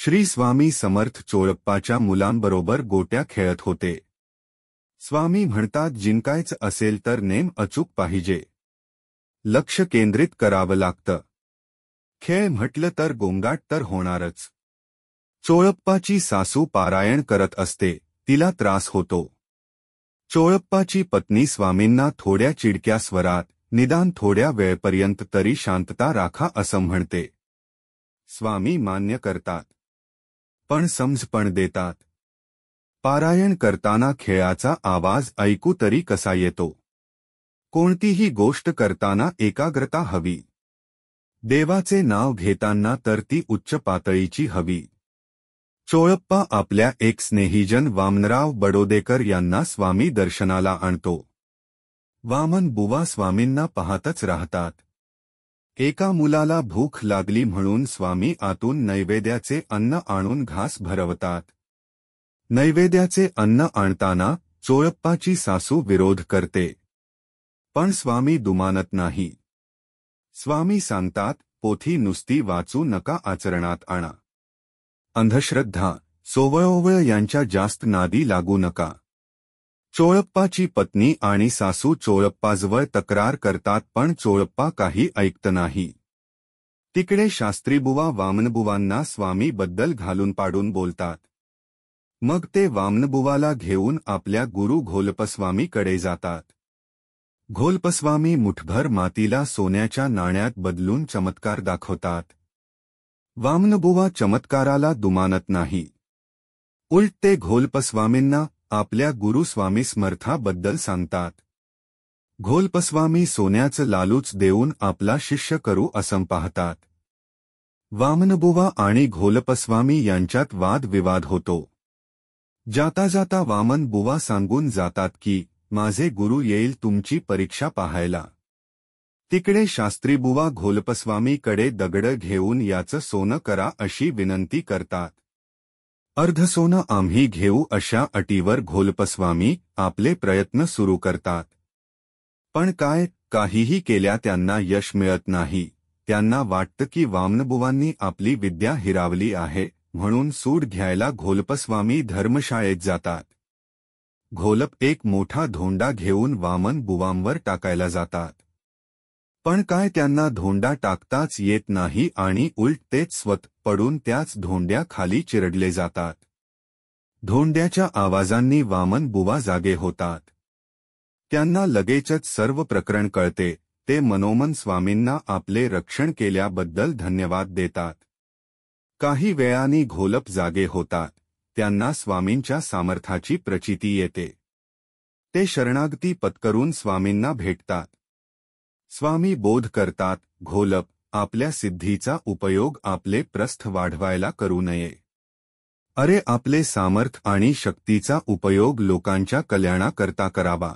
श्री स्वामी समर्थ चोळप्पाच्या मुलांबरोबर गोट्या खेळत होते. स्वामी म्हणतात, जिंकायचं असेल तर नेम अचूक पाहिजे. लक्ष केंद्रित करावं लागतं. खेळ म्हटलं तर गोंगाट तर होणारच. चोळप्पाची सासू पारायण करत असते, तिला त्रास होतो. चोळप्पाची पत्नी स्वामींना थोड्या चिडक्या स्वरात, निदान थोड्या वेळपर्यंत तरी शांतता राखा असं म्हणते. स्वामी मान्य करतात, पण समज पण देतात. पारायण करताना खेळाचा आवाज ऐकू तरी कसा येतो. कोणतीही गोष्ट करताना एकाग्रता हवी. देवाचे नाव घेताना तर ती उच्च पातळीची हवी. चोळप्पा आपल्या एक स्नेहीजन वामनराव बडोदेकर यांना स्वामी दर्शनाला आणतो. वामन बुवा स्वामींना पाहतच राहतात. एका मुलाला भूक लागली म्हणून स्वामी आतून नैवेद्याचे अन्न आणून घास भरवतात. नैवेद्याचे अन्न आणताना चोळप्पाची सासू विरोध करते, पण स्वामी दुमानत नाही. स्वामी सांगतात, पोथी नुसती वाचू नका, आचरणात आणा. अंधश्रद्धा, सोवळोवळ यांच्या जास्त नादी लागू नका. चोळप्पाची पत्नी आणि सासू चोळप्पाजवळ तक्रार करतात, पण चोळप्पा काही ऐकत नाही. तिकडे शास्त्रीबुवा वामनबुवांना स्वामीबद्दल घालून पाडून बोलतात. मग ते वामनबुवाला घेऊन आपल्या गुरु घोलपस्वामीकडे जातात. घोलपस्वामी मुठभर मातीला सोन्याच्या नाण्यात बदलून चमत्कार दाखवतात. वामनबुवा चमत्काराला दुमानत नाही. उलट ते घोलपस्वामींना आपल्या गुरु स्वामी समर्थाबद्दल सांगतात. घोलपस्वामी सोन्याचं लालूच देऊन आपला शिष्य करू असं पाहतात. वामनबुवा आणि घोलपस्वामी यांच्यात वादविवाद होतो. जाता जाता वामनबुवा सांगून जातात की, माझे गुरु येईल तुमची परीक्षा पाहायला. तिकडे शास्त्रीबुवा घोलपस्वामीकडे दगड घेऊन याचं सोनं करा अशी विनंती करतात. अर्धसोनं आम्ही घेऊ अशा अटीवर घोलपस्वामी आपले प्रयत्न सुरू करतात. पण काहीही केल्या त्यांना यश मिळत नाही. त्यांना वाटतं की वामनबुवांनी आपली विद्या हिरावली आहे, म्हणून सूड घ्यायला घोलपस्वामी धर्मशाळेत जातात. घोलप एक मोठा धोंडा घेऊन वामन बुवांवर टाकायला जातात. पण त्यांना धोंडा टाकताच येत नाही आणि उलट तेच स्वतः पडून त्याच धोंड्याखाली चिरडले जातात. धोंड्याच्या आवाजांनी वामन बुवा जागे होतात. त्यांना लगेचच सर्व प्रकरण कळते. ते मनोमन स्वामींना आपले रक्षण केल्याबद्दल धन्यवाद देतात. काही वेळाने घोलप जागे होतात. त्यांना स्वामींच्या सामर्थ्याची प्रचिती येते. ते शरणागती पत्करून स्वामींना भेटतात. स्वामी बोध करतात, घोलप, आपल्या सिद्धीचा उपयोग आपले प्रस्थ वाढवायला करू नये. अरे, आपले सामर्थ्य आणि शक्तीचा उपयोग लोकांच्या कल्याणाकरता करावा.